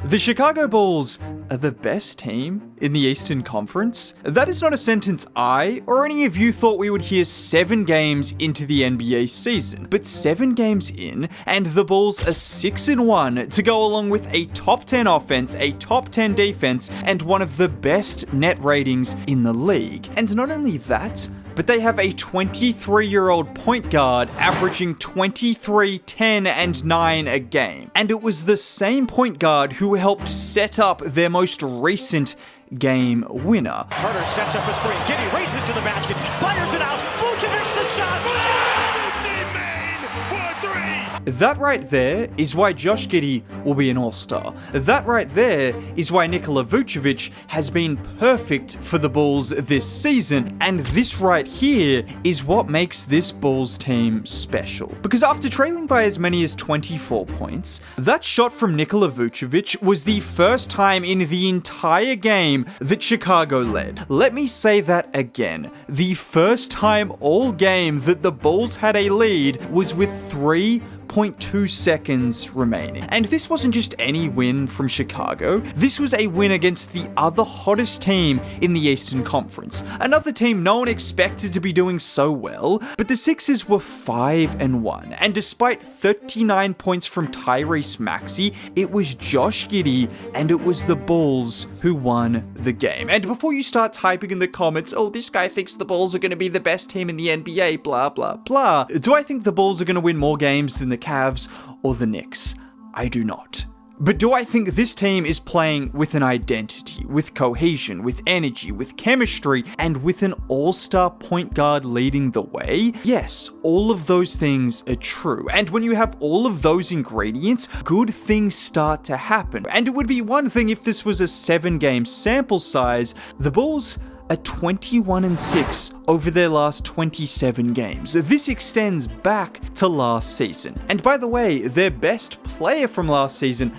The Chicago Bulls are the best team in the Eastern Conference? That is not a sentence I or any of you thought we would hear 7 games into the NBA season. But 7 games in, and the Bulls are 6-1 to go along with a top 10 offense, a top 10 defense, and one of the best net ratings in the league. And not only that, but they have a 23-year-old point guard averaging 23, 10, and 9 a game. And it was the same point guard who helped set up their most recent game winner. Carter sets up a screen. Giddy races to the basket, fires it out. Vucevic the shot. That right there is why Josh Giddy will be an all-star. That right there is why Nikola Vucevic has been perfect for the Bulls this season. And this right here is what makes this Bulls team special. Because after trailing by as many as 24 points, that shot from Nikola Vucevic was the first time in the entire game that Chicago led. Let me say that again. The first time all game that the Bulls had a lead was with 3.2 seconds remaining. And this wasn't just any win from Chicago. This was a win against the other hottest team in the Eastern Conference. Another team no one expected to be doing so well, but the Sixers were 5-1. And despite 39 points from Tyrese Maxey, it was Josh Giddy and it was the Bulls who won the game. And before you start typing in the comments, oh, this guy thinks the Bulls are going to be the best team in the NBA, blah, blah, blah. Do I think the Bulls are going to win more games than the Cavs or the Knicks? I do not. But do I think this team is playing with an identity, with cohesion, with energy, with chemistry, and with an all-star point guard leading the way? Yes, all of those things are true. And when you have all of those ingredients, good things start to happen. And it would be one thing if this was a 7-game sample size. The Bulls are 21-6 over their last 27 games. This extends back to last season. And by the way, their best player from last season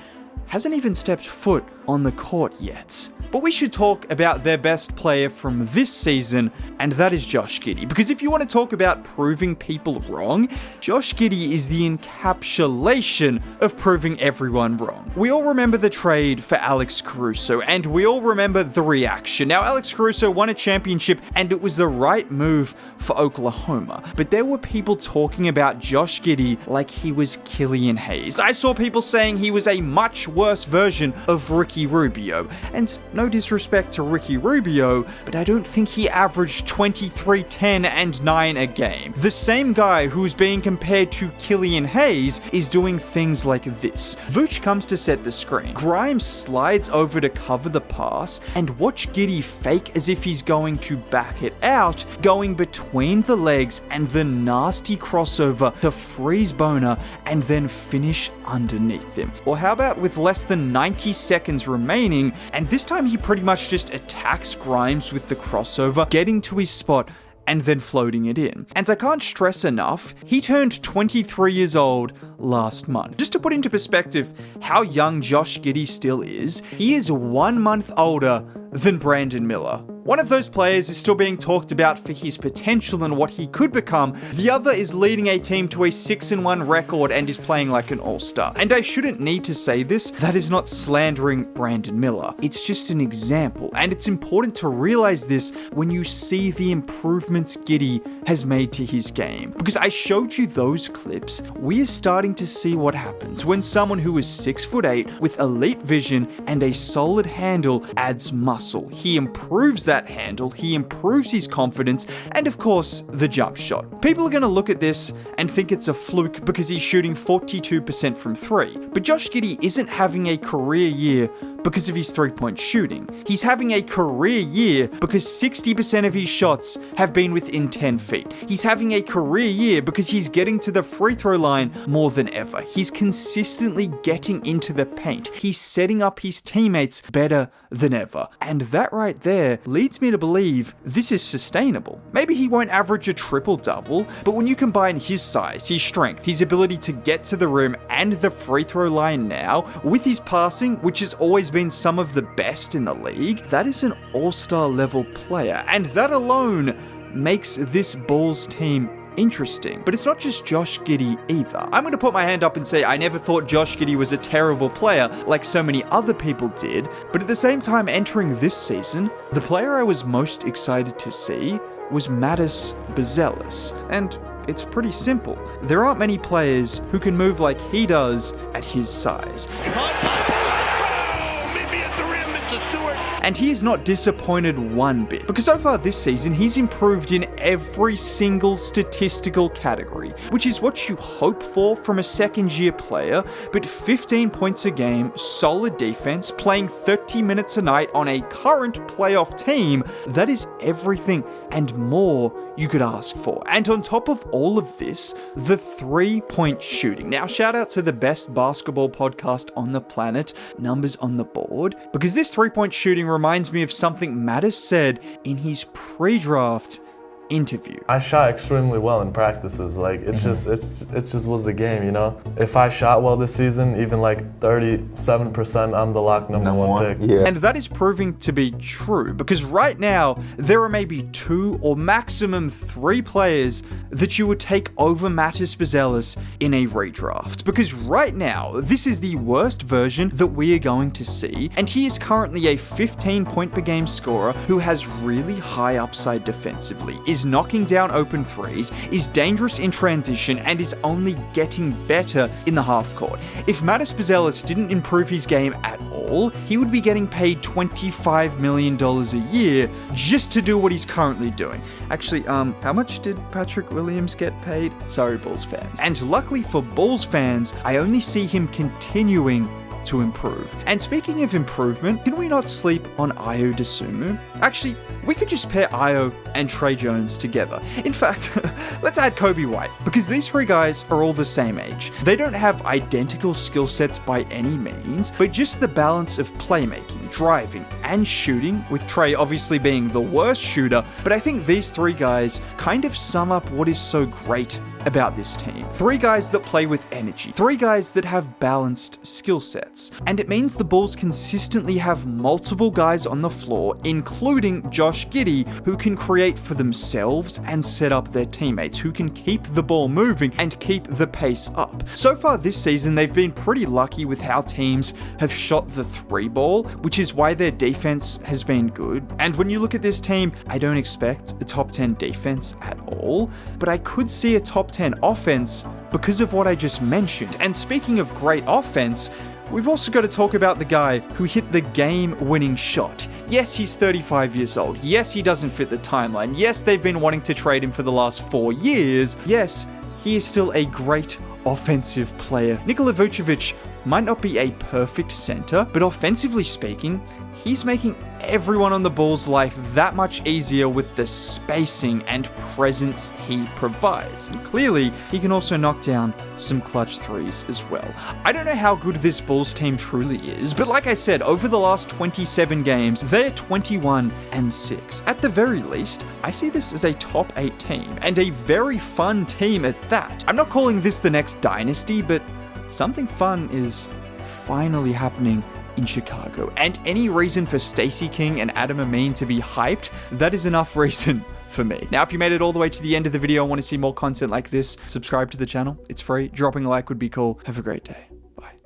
hasn't even stepped foot on the court yet. But we should talk about their best player from this season, and that is Josh Giddy. Because if you want to talk about proving people wrong, Josh Giddy is the encapsulation of proving everyone wrong. We all remember the trade for Alex Caruso, and we all remember the reaction. Now, Alex Caruso won a championship, and it was the right move for Oklahoma. But there were people talking about Josh Giddy like he was Killian Hayes. I saw people saying he was a much worse version of Ricky Rubio. And no disrespect to Ricky Rubio, but I don't think he averaged 23, 10, and 9 a game. The same guy who's being compared to Killian Hayes is doing things like this. Vooch comes to set the screen. Grimes slides over to cover the pass, and watch Giddy fake as if he's going to back it out, going between the legs and the nasty crossover to freeze Boner and then finish underneath him. Or how about with less than 90 seconds remaining, and this time he pretty much just attacks Grimes with the crossover, getting to his spot and then floating it in. And I can't stress enough, he turned 23 years old last month. Just to put into perspective how young Josh Giddy still is, he is 1 month older than Brandon Miller. One of those players is still being talked about for his potential and what he could become. The other is leading a team to a 6-1 record and is playing like an all-star. And I shouldn't need to say this, that is not slandering Brandon Miller. It's just an example, and it's important to realize this when you see the improvements Giddy has made to his game. Because I showed you those clips, we are starting to see what happens when someone who is 6'8" with elite vision and a solid handle adds muscle. He improves that handle, he improves his confidence, and of course, the jump shot. People are going to look at this and think it's a fluke because he's shooting 42% from 3. But Josh Giddy isn't having a career year because of his 3-point shooting. He's having a career year because 60% of his shots have been within 10 feet. He's having a career year because he's getting to the free throw line more than ever. He's consistently getting into the paint. He's setting up his teammates better than ever. And that right there leads me to believe this is sustainable. Maybe he won't average a triple-double, but when you combine his size, his strength, his ability to get to the rim and the free throw line now, with his passing, which has always been some of the best in the league, that is an all-star level player. And that alone makes this Bulls team interesting. But it's not just Josh Giddy either. I'm going to put my hand up and say I never thought Josh Giddy was a terrible player like so many other people did, but at the same time entering this season, the player I was most excited to see was Matas Buzelis, and it's pretty simple. There aren't many players who can move like he does at his size. And he is not disappointed one bit, because so far this season he's improved in every single statistical category, which is what you hope for from a second-year player. But 15 points a game, solid defense, playing 30 minutes a night on a current playoff team, that is everything and more you could ask for. And on top of all of this, the 3-point shooting. Now, shout out to the best basketball podcast on the planet, Numbers on the Board, because this 3-point shooting reminds me of something Matas said in his pre-draft interview. I shot extremely well in practices. Like it's just was the game, you know. If I shot well this season, even like 37%, I'm the lock number one pick. Yeah. And that is proving to be true, because right now there are maybe 2 or maximum 3 players that you would take over Matas Buzelis in a redraft. Because right now, this is the worst version that we are going to see, and he is currently a 15-point per game scorer who has really high upside defensively, is knocking down open threes, is dangerous in transition, and is only getting better in the half court. If Matas Buzelis didn't improve his game at all, he would be getting paid $25 million a year just to do what he's currently doing. Actually, how much did Patrick Williams get paid? Sorry, Bulls fans. And luckily for Bulls fans, I only see him continuing to improve. And speaking of improvement, can we not sleep on Ayo Dosunmu? Actually, we could just pair Ayo and Trey Jones together. In fact, let's add Kobe White, because these 3 guys are all the same age. They don't have identical skill sets by any means, but just the balance of playmaking, driving, and shooting, with Trey obviously being the worst shooter. But I think these 3 guys kind of sum up what is so great about this team. 3 guys that play with energy, 3 guys that have balanced skill sets. And it means the Bulls consistently have multiple guys on the floor, including Josh Giddy, who can create for themselves and set up their teammates, who can keep the ball moving and keep the pace up. So far this season, they've been pretty lucky with how teams have shot the 3 ball, which is why their defense has been good. And when you look at this team, I don't expect a top 10 defense at all, but I could see a top 10 offense because of what I just mentioned. And speaking of great offense, we've also got to talk about the guy who hit the game-winning shot. Yes, he's 35 years old. Yes, he doesn't fit the timeline. Yes, they've been wanting to trade him for the last 4 years. Yes, he is still a great offensive player. Nikola Vucevic might not be a perfect center, but offensively speaking, he's making everyone on the Bulls' life that much easier with the spacing and presence he provides. And clearly, he can also knock down some clutch threes as well. I don't know how good this Bulls team truly is, but like I said, over the last 27 games, they're 21-6. At the very least, I see this as a top 8 team, and a very fun team at that. I'm not calling this the next dynasty, but something fun is finally happening in Chicago. And any reason for Stacey King and Adam Amin to be hyped, that is enough reason for me. Now, if you made it all the way to the end of the video and want to see more content like this, subscribe to the channel. It's free. Dropping a like would be cool. Have a great day.